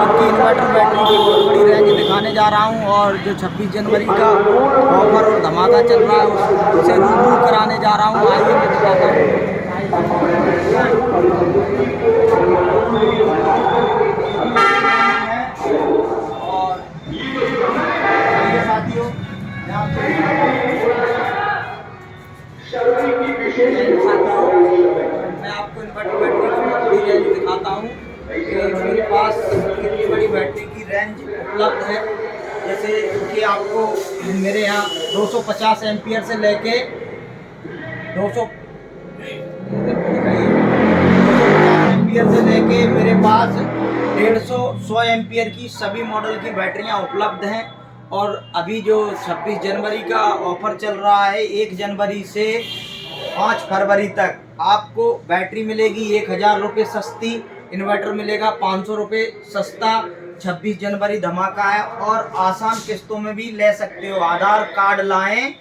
आपकी inverter battery की बहुत बड़ी रेंज दिखाने जा रहा हूं और जो 26 जनवरी का ऑफर और धमाका चल रहा है उससे रूबरू कराने जा रहा हूं। आइए मैं दिखाता हूँ। और चलिए साथियों, मैं आपको इन्वर्टर बैटरी की बहुत बड़ी रेंज दिखाता हूँ कि मेरे पास कितनी बड़ी बैटरी की रेंज उपलब्ध है। जैसे कि आपको मेरे यहाँ 250 एम्पियर से लेके 200 एम्पियर से लेके मेरे पास 150 एम्पियर की सभी मॉडल की बैटरियाँ उपलब्ध हैं। और अभी जो 26 जनवरी का ऑफर चल रहा है, 1 जनवरी से 5 फरवरी तक आपको बैटरी मिलेगी 1000 रुपये सस्ती, इन्वर्टर मिलेगा 500 रुपये सस्ता। 26 जनवरी धमाका है और आसान किस्तों में भी ले सकते हो। आधार कार्ड लाएं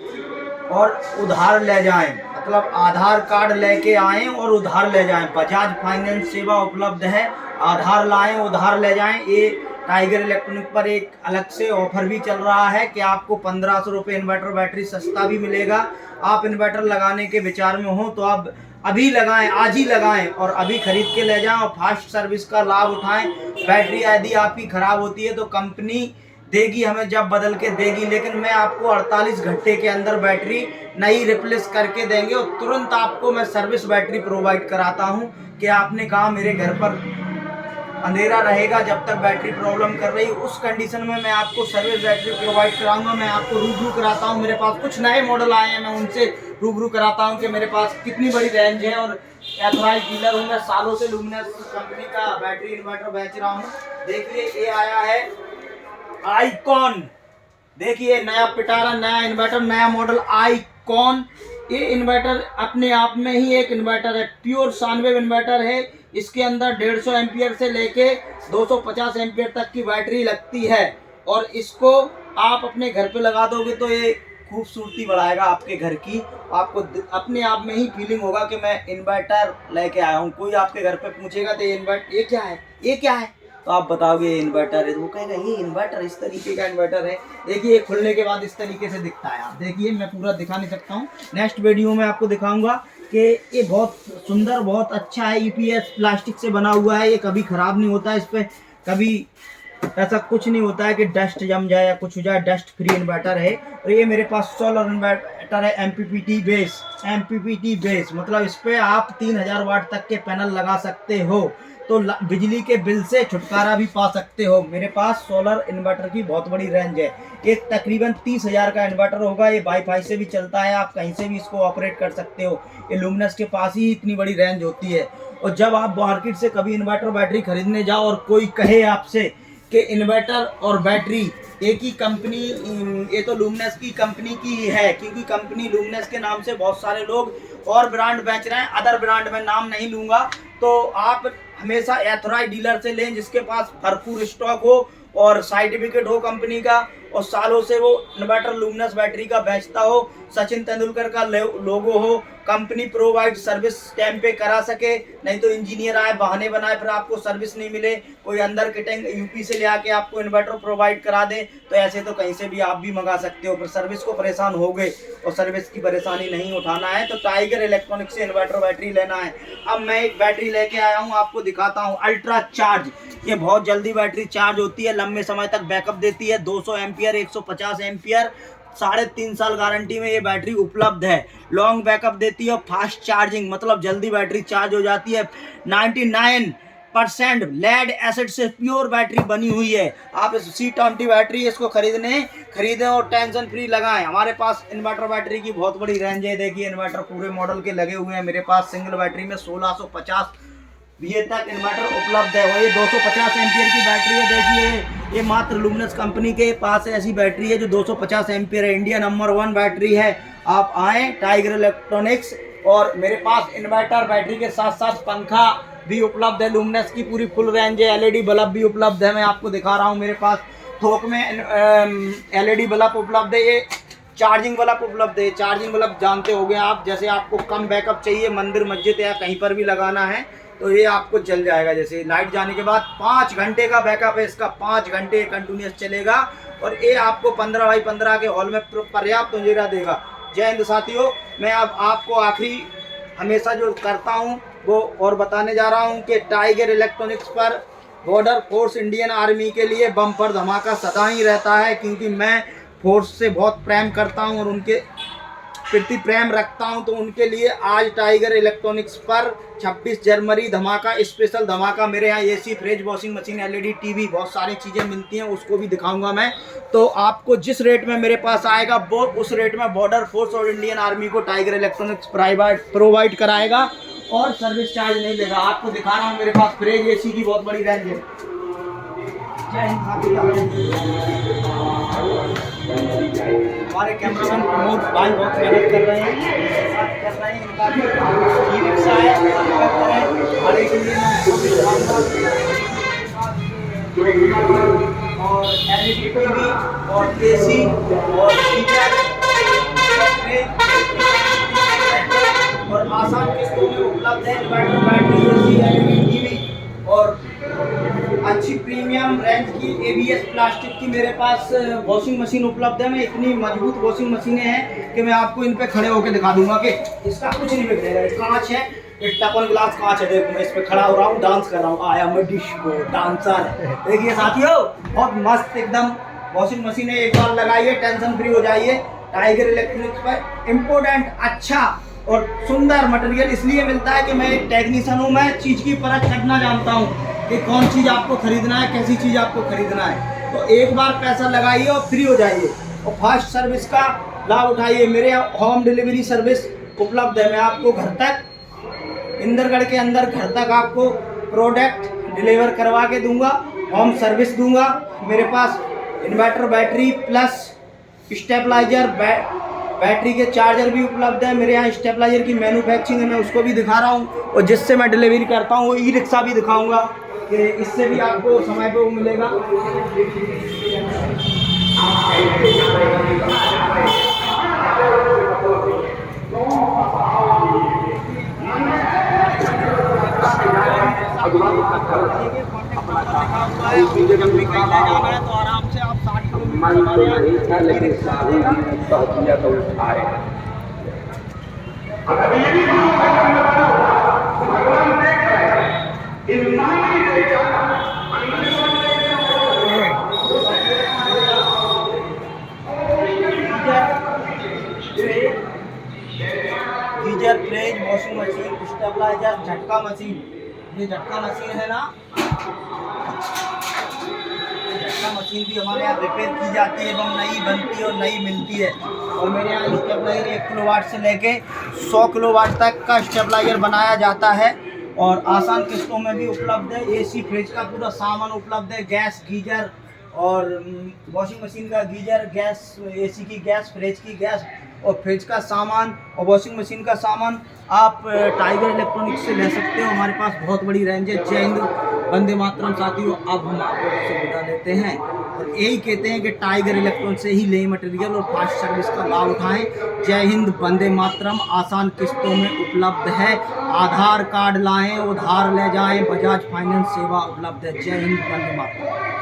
और उधार ले जाएं, मतलब आधार कार्ड लेके आएं और उधार ले जाएं। बजाज फाइनेंस सेवा उपलब्ध है, आधार लाएं उधार ले जाएं। ये टाइगर इलेक्ट्रॉनिक पर एक अलग से ऑफर भी चल रहा है कि आपको 1500 रुपये इन्वर्टर बैटरी सस्ता भी मिलेगा। आप इन्वर्टर लगाने के विचार में हो तो आप अभी लगाएं, आज ही लगाएं और अभी खरीद के ले जाएं और फास्ट सर्विस का लाभ उठाएं। बैटरी यदि आपकी खराब होती है तो कंपनी देगी, हमें जब बदल के देगी, लेकिन मैं आपको 48 घंटे के अंदर बैटरी नई रिप्लेस करके देंगे और तुरंत आपको मैं सर्विस बैटरी प्रोवाइड कराता हूं। कि आपने कहा मेरे घर पर अंधेरा रहेगा जब तक बैटरी प्रॉब्लम कर रही, उस कंडीशन में मैं आपको सर्विस बैटरी प्रोवाइड कराऊंगा। मैं आपको रूबरू कराता हूं, मेरे पास कुछ नए मॉडल आए हैं, मैं उनसे रूबरू कराता हूं कि मेरे पास कितनी बड़ी रेंज है। और एथोराइज डीलर हूं मैं, सालों से लुमिनस कंपनी का बैटरी इन्वर्टर बेच रहा हूं। देखिए ये आया है आईकॉन, देखिए नया पिटारा, नया इन्वर्टर, नया मॉडल आईकॉन। ये इन्वर्टर अपने आप में ही एक इन्वर्टर है, प्योर सानवेव इन्वर्टर है। इसके अंदर 150 एम्पियर से लेके 250 एम्पियर तक की बैटरी लगती है और इसको आप अपने घर पे लगा दोगे तो ये खूबसूरती बढ़ाएगा आपके घर की। आपको अपने आप में ही फीलिंग होगा कि मैं इन्वर्टर लेके आया हूँ। कोई आपके घर पे पूछेगा तो ये क्या है, ये क्या है, तो आप बताओगे ये इन्वर्टर है, तो वो कहेगा ये इन्वर्टर इस तरीके का इन्वर्टर है। देखिए खुलने के बाद इस तरीके से दिखता है। आप देखिए, मैं पूरा दिखा नहीं सकता हूँ, नेक्स्ट वीडियो में आपको दिखाऊंगा कि ये बहुत सुंदर, बहुत अच्छा है। ईपीएस प्लास्टिक से बना हुआ है, ये कभी ख़राब नहीं होता, इस पर कभी ऐसा कुछ नहीं होता है कि डस्ट जम जाए या कुछ हो जाए। डस्ट फ्री इन्वर्टर है। और ये मेरे पास सोलर इन्वर्टर है, एमपीपीटी बेस। एमपीपीटी बेस मतलब इस पर आप 3000 वाट तक के पैनल लगा सकते हो तो बिजली के बिल से छुटकारा भी पा सकते हो। मेरे पास सोलर इन्वर्टर की बहुत बड़ी रेंज है। ये तकरीबन 30,000 का इन्वर्टर होगा। ये वाईफाई से भी चलता है, आप कहीं से भी इसको ऑपरेट कर सकते हो। ये लुमिनस के पास ही इतनी बड़ी रेंज होती है। और जब आप मार्केट से कभी इन्वर्टर बैटरी खरीदने जाओ और कोई कहे आपसे कि इन्वर्टर और बैटरी एक ही कंपनी, ये तो लुमिनस की कंपनी की ही है, क्योंकि कंपनी लुमिनस के नाम से बहुत सारे लोग और ब्रांड बेच रहे हैं। अदर ब्रांड में नाम नहीं लूँगा, तो आप हमेशा एथोराइज डीलर से लें जिसके पास भरपूर स्टॉक हो और सर्टिफिकेट हो कंपनी का और सालों से वो इन्वर्टर लुमिनस बैटरी का बेचता हो, सचिन तेंदुलकर का लोगो हो, कंपनी प्रोवाइड सर्विस टाइम पे करा सके। नहीं तो इंजीनियर आए बहाने बनाए फिर आपको सर्विस नहीं मिले, कोई अंदर किटेंग यूपी से ले आके आपको इन्वर्टर प्रोवाइड करा दे, तो ऐसे तो कहीं से भी आप भी मंगा सकते हो। फिर सर्विस को परेशान हो गए और सर्विस की परेशानी नहीं उठाना है तो टाइगर इलेक्ट्रॉनिक से इन्वर्टर बैटरी लेना है। अब मैं एक बैटरी लेके आया हूँ, आपको दिखाता हूँ, अल्ट्रा चार्ज। ये बहुत जल्दी बैटरी चार्ज होती है, लंबे समय तक बैकअप देती है। 200 एम्पियर, 150 एम्पियर, 3.5 साल गारंटी में ये बैटरी उपलब्ध है। लॉन्ग बैकअप देती है और फास्ट चार्जिंग, मतलब जल्दी बैटरी चार्ज हो जाती है। 99% लेड एसिड से प्योर बैटरी बनी हुई है। आप इस C20 बैटरी इसको खरीदें और टेंशन फ्री लगाएं। हमारे पास इन्वर्टर बैटरी की बहुत बड़ी रेंज है। देखिए इन्वर्टर पूरे मॉडल के लगे हुए हैं मेरे पास। सिंगल बैटरी में 1650 ये तक इन्वर्टर उपलब्ध है। वही 250 एम्पियर की बैटरी है। देखिए ये मात्र लुमिनस कंपनी के पास ऐसी बैटरी है जो 250 एम्पियर है। इंडिया नंबर 1 बैटरी है। आप आएँ टाइगर इलेक्ट्रॉनिक्स, और मेरे पास इन्वर्टर बैटरी के साथ साथ पंखा भी उपलब्ध है। लुमिनस की पूरी फुल रेंज है। एलईडी बल्ब भी उपलब्ध है, मैं आपको दिखा रहा हूँ। मेरे पास थोक में एलईडी बल्ब उपलब्ध है। ये चार्जिंग बल्ब उपलब्ध है। चार्जिंग बल्ब जानते होंगे आप, जैसे आपको कम बैकअप चाहिए, मंदिर मस्जिद या कहीं पर भी लगाना है तो ये आपको चल जाएगा। जैसे लाइट जाने के बाद 5 घंटे का बैकअप है इसका, 5 घंटे कंटिन्यूस चलेगा और ये आपको 15x15 के हॉल में पर्याप्त अंधेरा देगा। जय हिंद साथियों। मैं अब आपको आखिरी हमेशा जो करता हूँ वो और बताने जा रहा हूँ कि टाइगर इलेक्ट्रॉनिक्स पर बॉर्डर फोर्स इंडियन आर्मी के लिए बम्पर धमाका सदा ही रहता है, क्योंकि मैं फोर्स से बहुत प्रेम करता हूं और उनके प्रति प्रेम रखता हूं। तो उनके लिए आज टाइगर इलेक्ट्रॉनिक्स पर 26 जनवरी धमाका, स्पेशल धमाका। मेरे यहाँ AC, fridge, washing machine, LED TV, बहुत सारी चीज़ें मिलती हैं, उसको भी दिखाऊंगा मैं। तो आपको जिस रेट में मेरे पास आएगा वो उस रेट में बॉर्डर फोर्स और इंडियन आर्मी को टाइगर इलेक्ट्रॉनिक्स प्रोवाइड कराएगा और सर्विस चार्ज नहीं लेगा। आपको दिखा रहा हूँ मेरे पास फ्रिज, एसी की बहुत बड़ी रेंज है। हमारे कैमरामैन प्रमोद भाई बहुत मेहनत कर रहे हैं, इनका भी ई-रिक्शा है, और एलईडी टीवी और एसी और गीजर और आसान किस्तों में उपलब्ध है। बैटरी, एसी, एलईडी टीवी और अच्छी प्रीमियम रेंज की एबीएस प्लास्टिक की मेरे पास वॉशिंग मशीन उपलब्ध है। मैं इतनी मजबूत वॉशिंग मशीनें हैं कि मैं आपको इन पे खड़े होकर दिखा दूंगा कि इसका कुछ नहीं बिगड़ेगा। कांच है, ये टपन ग्लास कांच है। देखो मैं इस पे खड़ा हो रहा हूँ, डांस कर रहा हूँ, आया मैं डिस्को डांसर। देखिए साथियों, बहुत मस्त एकदम वॉशिंग मशीन है। एक बार लगाइए, टेंशन फ्री हो जाइए। टाइगर इलेक्ट्रॉनिक्स पर इम्पोर्टेंट, अच्छा और सुंदर मटेरियल इसलिए मिलता है कि मैं एक टेक्नीशियन हूँ। मैं चीज़ की परख करना जानता हूँ कि कौन चीज़ आपको खरीदना है, कैसी चीज़ आपको खरीदना है। तो एक बार पैसा लगाइए और फ्री हो जाइए और फास्ट सर्विस का लाभ उठाइए। मेरे यहाँ होम डिलीवरी सर्विस उपलब्ध है। मैं आपको घर तक, इंदरगढ़ के अंदर घर तक आपको प्रोडक्ट डिलीवर करवा के दूंगा, होम सर्विस दूंगा। मेरे पास inverter, battery plus stabiliser, battery के चार्जर भी उपलब्ध है। मेरे यहाँ स्टेबलाइजर की मैन्युफैक्चरिंग है, मैं उसको भी दिखा रहा हूँ। और जिससे मैं डिलीवरी करता हूँ वो ई-रिक्शा भी दिखाऊंगा कि इससे भी आपको समय पे वो मिलेगा। तो आराम से आप 60 किलोमीटर लेकिन geyser, fridge, washing machine, stabiliser, झटका मशीन। ये झटका मशीन है ना, झटका मशीन भी हमारे यहाँ रिपेयर की जाती है एवं नई बनती है और नई मिलती है। और मेरे यहाँ स्टेबलाइजर 1 किलोवाट से लेके 100 किलोवाट तक का स्टेबलाइजर बनाया जाता है और आसान किस्तों में भी उपलब्ध है। एसी, फ्रिज का पूरा सामान उपलब्ध है। गैस, गीजर और वॉशिंग मशीन का गीजर, गैस, एसी की गैस, फ्रिज की गैस और फ्रिज का सामान और वॉशिंग मशीन का सामान आप टाइगर इलेक्ट्रॉनिक्स से ले सकते हो। हमारे पास बहुत बड़ी रेंज है। जय हिंद, वंदे मातरम साथियों। अब हम आप लोगों से विदा लेते हैं और यही कहते हैं कि टाइगर इलेक्ट्रॉनिक्स से ही ले मटेरियल और फास्ट सर्विस का लाभ उठाएं। जय हिंद, वंदे मातरम। आसान किस्तों में उपलब्ध है। आधार कार्ड लाएं, उधार ले जाएं। बजाज फाइनेंस सेवा उपलब्ध है। जय हिंद, वंदे मातरम।